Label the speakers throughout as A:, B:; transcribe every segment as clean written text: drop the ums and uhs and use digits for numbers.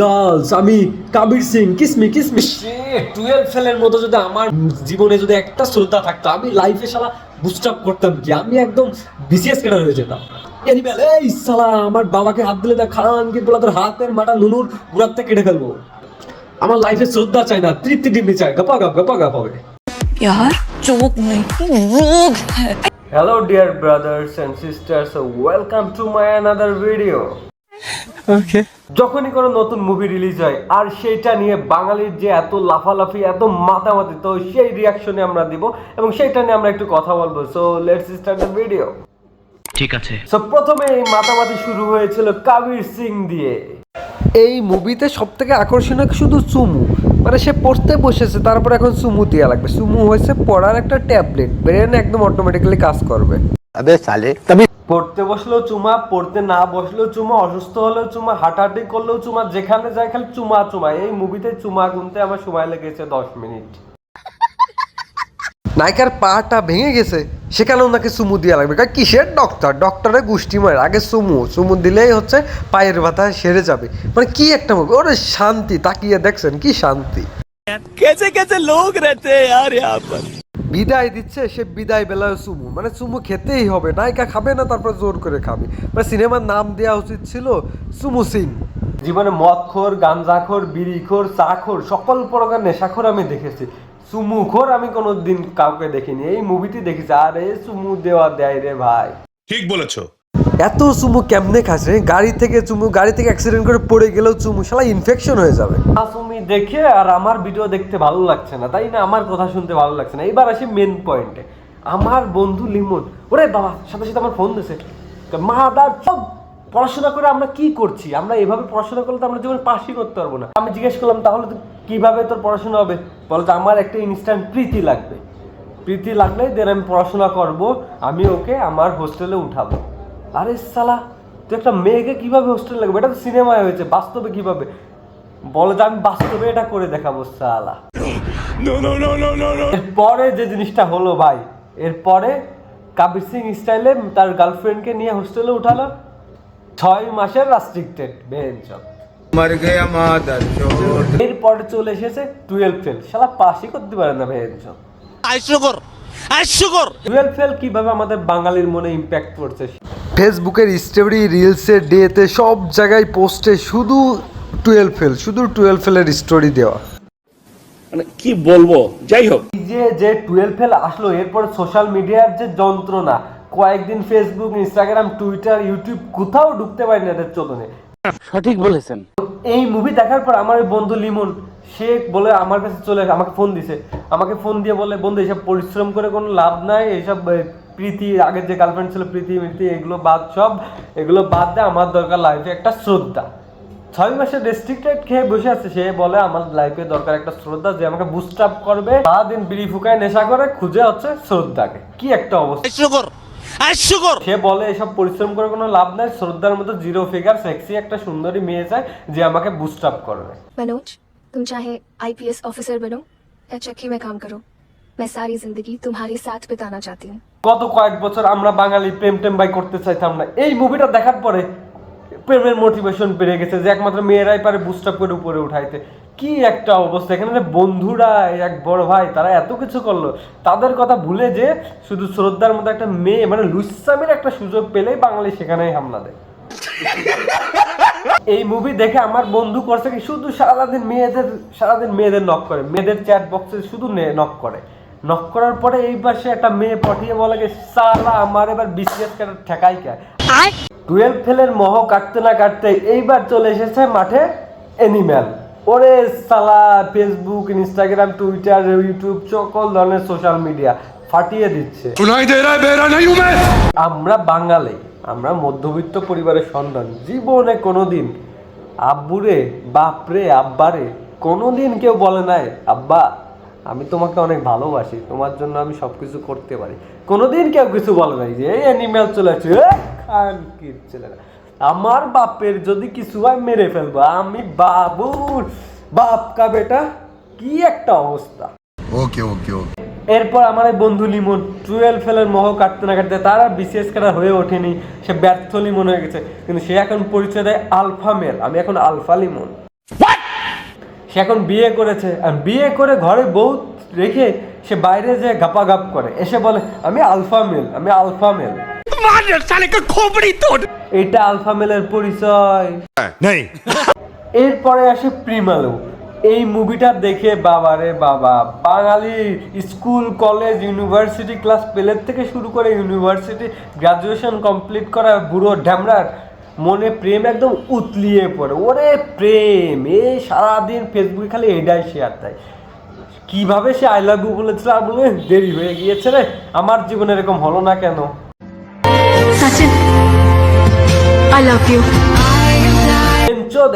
A: Girls, আমি কাবির সিং, কিসমি কিসমি। 12 ফেলের মতো যদি আমার জীবনে যদি একটা শ্রদ্ধা থাকতো, আমি লাইফে শালা বুস্ট আপ করতাম কি, আমি একদম বিসিএস ক্যাডার হয়ে যেতাম। এনিম্যাল, এই শালা আমার বাবাকে হাত দিলে দেখ খান কি বলা, তোর হাতের মাটা নুনুর গুড়াতে কেটে ফেলবো। আমার লাইফে শ্রদ্ধা চাই না, তৃপ্তি ডিম্বি চাই, গপা গপ হবে।
B: यार जोक नहीं रोग है।
A: Hello dear brothers and sisters, welcome to my another video.
C: Okay.
A: যখনই কোনো নতুন মুভি রিলিজ হয় আর সেইটা নিয়ে বাঙালির যে এত লাফালাফি, এত মাতামাতি, তো সেই রিয়াকশনে আমরা দিব এবং সেইটা নিয়ে আমরা একটু কথা বলবো। So let's start the video.
C: ঠিক আছে।
A: সো প্রথমে এই মাতামাতি শুরু হয়েছিল কাবির সিং দিয়ে। এই মুভিতে সব থেকে আকর্ষণীয় শুধু চুমু, মানে সে পড়তে বসেছে, তারপর এখন চুমু দেওয়া লাগবে। চুমু হয়েছে পড়ার একটা ট্যাবলেট, ব্রেন একদম অটোমেটিক্যালি কাজ করবে।
D: अबे साले तभी
A: পড়তে বসলেও চুমা, পড়তে না বসলেও চুমা, অসুস্থ হলেও চুমা, হাঁটাহাঁটি করলেও চুমা, যেখানে যায় খালি চুমা চুমা। এই মুভিতে চুমা গুনতে আমার সময় লেগেছে 10 মিনিট। নায়িকার পাটা ভেঙে গেছে, সেখানেও নাকি চুমু দেওয়া লাগবে। কিসের ডক্টর, ডক্টরের গুষ্টি মার, আগে চুমু দিলেই হচ্ছে পায়ের ব্যথা সেরে যাবে। মানে কি একটা মুভি, ওরে শান্তি, তাকিয়ে দেখছেন কি শান্তি।
C: कैसे कैसे लोग रहते हैं यार यहाँ पर।
A: বিদায় দিচ্ছে সে, বিদায় বেলায় চুমু, মানে চুমু খেতেই হবে, নায়িকা খাবে না তারপর জোর করে খাবে। মানে সিনেমার নাম দেওয়া উচিত ছিল চুমু সিং। জীবনে মদখোর, গাঞ্জাখোর, বিড়িখোর, চাখোর, সকল প্রকার নেশাখোর আমি দেখেছি, চুমুখোর আমি কোনোদিন কাউকে দেখিনি। এই মুভিটি দেখেছি, আরে চুমু দেওয়া দেয় রে ভাই।
E: ঠিক বলেছো।
A: এত চুমু কেমনে খাচ্ছে? গাড়ি থেকে চুমু, গাড়ি থেকে অ্যাক্সিডেন্ট করে পড়ে গেলেও চুমু, শালা ইনফেকশন হয়ে যাবে। তুমি দেখে আর আমার ভিডিও দেখতে ভালো লাগছে না, তাই না? আমার কথা শুনতে ভালো লাগছে না। এবার আসি মেন পয়েন্টে। আমার বন্ধু লিমন, ওরে বাবা, সাথে সাথে আমার ফোন দিছে, মাদার সব পড়াশোনা করে আমরা কি করছি? আমরা এভাবে পড়াশোনা করলে তো আমরা জীবনে পাসই করতে পারবো না। আমি জিজ্ঞেস করলাম তাহলে তো কিভাবে তোর পড়াশোনা হবে? বলে যে আমার একটা ইনস্ট্যান্ট প্রীতি লাগবে, প্রীতি লাগলে দেন আমি পড়াশোনা করব, আমি ওকে আমার হোস্টেলে উঠাবো। আরে সালা, তুই একটা মেয়েকে কিভাবে হোস্টেলে লাগবে? এটা তো সিনেমায় হয়েছে, বাস্তবে কিভাবে? বলে যে আমি বাস্তবে এটা করে দেখাবো সালা। এরপরে যে জিনিসটা হলো ভাই, এরপরে কাবির সিং স্টাইলে তার গার্লফ্রেন্ডকে নিয়ে হোস্টেলে উঠালো, 6 মাসের রেস্ট্রিক্টেড বেঞ্চক।
D: मर गया मादर चोद।
A: এরপরে চলে এসেছে 12 ফেল, শালা পাসই করতে পারে না বেঞ্চক। 12 ফেল কিভাবে আমাদের বাঙালির মনে ইম্প্যাক্ট করছে? ফেসবুকের স্টোরি, রিলসের, ডেতে, সব জায়গায় পোস্টে শুধু 12 ফেল, শুধু 12 ফেলের স্টোরি দেওয়া।
E: মানে কি বলবো, যাই হোক।
A: যে 12 ফেল আসলো, এরপর সোশ্যাল মিডিয়ার যে যন্ত্রণা, কয়েকদিন ফেসবুক, ইনস্টাগ্রাম, টুইটার, ইউটিউব কোথাও ঢুকতে পারি না এদের চলনে।
C: সঠিক বলেছেন।
A: এই মুভি দেখার পর আমার বন্ধু লিমন, সে বলে আমার কাছে চলে আসে, আমাকে ফোন দিছে, আমাকে ফোন দিয়ে বলে, বন্ধু এইসব পরিশ্রম করে কোনো লাভ নাই, এইসব প্রীতি, আগের যে গার্লফ্রেন্ড ছিল প্রীতি মিতি, এগুলো বাদ, সব এগুলো বাদ দেয়, আমার দরকার লাইফে একটা শ্রদ্ধা। 6 মাসের রেস্ট্রিক্টেড খেয়ে বসে আছে, সে বলে আমার লাইফে দরকার একটা শ্রদ্ধা, যে আমাকে বুস্ট আপ করবে। সারাদিন বিড়ি ফুকায় নেশা করে, খুঁজে হচ্ছে শ্রদ্ধাকে। কি একটা অবস্থা! সে বলে এসব পরিশ্রম করে কোনো লাভ নাই, শ্রদ্ধার মতো জিরো ফিগার সেক্সি একটা সুন্দরী মেয়ে চাই যে আমাকে বুস্ট আপ করবে।
F: मनोज, तुम चाहे आईपीएस ऑफिसर बनो या चक्की में काम करो, मैं सारी जिंदगी तुम्हारे साथ बिताना चाहती हूँ।
A: গত কয়েক বছর আমরা বাঙালি প্রেম টেম বাই করতে চাইতাম না, এই মুভিটা দেখার পরে প্রেমের মোটিভেশন বেড়ে গেছে, যে একমাত্র মেয়েরাই পারে বুস্ট আপ করে উপরে উঠাইতে। কি একটা অবস্থা! এখানে যে বন্ধুরা, এক বড় ভাই, তারা এত কিছু করলো, তাদের কথা ভুলে যে শুধু শ্রদ্ধার মতো একটা মেয়ে, মানে লুইসামের একটা সুযোগ পেলেই বাঙালি সেখানেই হামলা দেয়। এই মুভি দেখে আমার বন্ধু করছে কি, শুধু সারাদিন মেয়েদের নক করে, মেয়েদের চ্যাট বক্সে শুধু নক করে। নক করার পরে এইবার সে একটা মেয়ে পাঠিয়ে বলে যে সালা আমার এবার বিসিএস কাটার ঠেকাই কে। 12 ফেলের মোহ কাটতে না কাটতে এইবার চলে এসেছে মাঠে এনিম্যাল। ওরে সালা, ফেসবুক, ইনস্টাগ্রাম, টুইটার, ইউটিউব, সকল ধরনের সোশ্যাল মিডিয়া ফাটিয়ে দিচ্ছে। আমরা বাঙালি, আমরা মধ্যবিত্ত পরিবারের সন্তান, জীবনে কোনোদিন আব্বুরে, বাপরে, আব্বারে কোনোদিন কেউ বলে নাই আব্বা আমি তোমাকে অনেক ভালোবাসি, তোমার জন্য আমি সবকিছু করতে পারি। কোনোদিন কেউ কিছু বলে নাই যে এই অ্যানিম্যাল চলে আসছে ছেলেরা। আমার বাপের যদি কিছু হয় মেরে ফেলবো, আমি বাবুর বাপ কা বেটা। কি একটা অবস্থা!
D: Okay okay okay.
A: এরপর আমার এই বন্ধু লিমন 12 ফেলের মোহ কাটতে না কাটতে তার আর বিসিএস কাটা হয়ে ওঠেনি, সে ব্যর্থ লিমন হয়ে গেছে, কিন্তু সে এখন পরিচয় দেয় আলফা মেল। আমি এখন আলফা লিমন। সে এখন বিয়ে করেছে, আর বিয়ে করে ঘরে বউ রেখে সে বাইরে যে গাপাগাপ করে, এসে বলে আমি আলফা মেল, আমি আলফা মেল। এটা আলফা মেলের পরিচয়
E: नहीं
A: এরপরে আসে প্রিমালু। এই মুভিটা দেখে বাবা রে বাবা, বাঙালি স্কুল কলেজ ইউনিভার্সিটি ক্লাস পেলের থেকে শুরু করে ইউনিভার্সিটি গ্রাজুয়েশন কমপ্লিট করা বুড়ো ঢ্যামরার মনে প্রেম একদম উতলিয়ে পড়ে। ওরে প্রেম, এ সারাদিন ফেসবুকে খালি এটাই শেয়ার দেয়। কিভাবে সে আই লাভ ইউ বলেছিল, আর বলে দেরি হয়ে গিয়েছে রে, আমার জীবনে এরকম হলো না কেন।
F: Sachin I love you.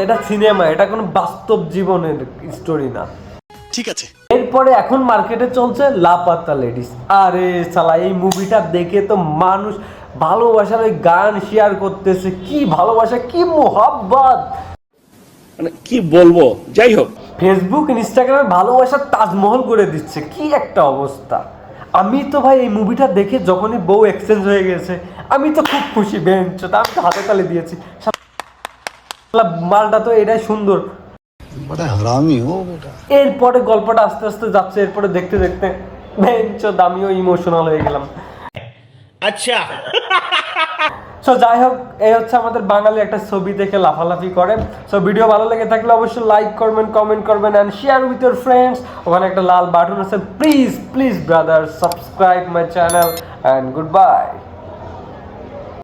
A: এটা সিনেমা, এটা কোনো বাস্তব জীবনের স্টোরি না।
E: ठीक আছে
A: এরপরে এখন মার্কেটে চলছে লাপাত্তা লেডিস। আরে শালা, এই মুভিটা দেখে তো মানুষ ভালোবাসার ওই গান শেয়ার করতেছে, কি ভালোবাসা, কি মোহাব্বত।
E: মানে কি বলবো, যাই হোক
A: ফেসবুক ইনস্টাগ্রামে ভালোবাসার তাজমহল করে দিচ্ছে, কি একটা অবস্থা। আমি তো ভাই এই মুভিটা দেখে যখনই বউ এক্সচেঞ্জ হয়ে গেছে আমি তো খুব খুশি, বেঞ্চটা আমি তো হাতে তালি দিয়েছি। শালা, মালটা তো এটাই সুন্দর।
D: बड़ा हरामी हो बेटा।
A: এরপরে গল্পটা আস্তে আস্তে যাচ্ছে, এরপরে দেখতে দেখতে বেঞ্চত আমিও ইমোশনাল হয়ে গেলাম।
E: আচ্ছা
A: সো যাই হোক, এই হচ্ছে আমাদের বাঙালি একটা ছবি দেখে লাফালাফি করে। সো ভিডিও ভালো লেগে থাকলে অবশ্যই লাইক করবেন, কমেন্ট করবেন and share with your friends. ওখানে একটা লাল বাটন আছে, please please brother subscribe my channel and good bye.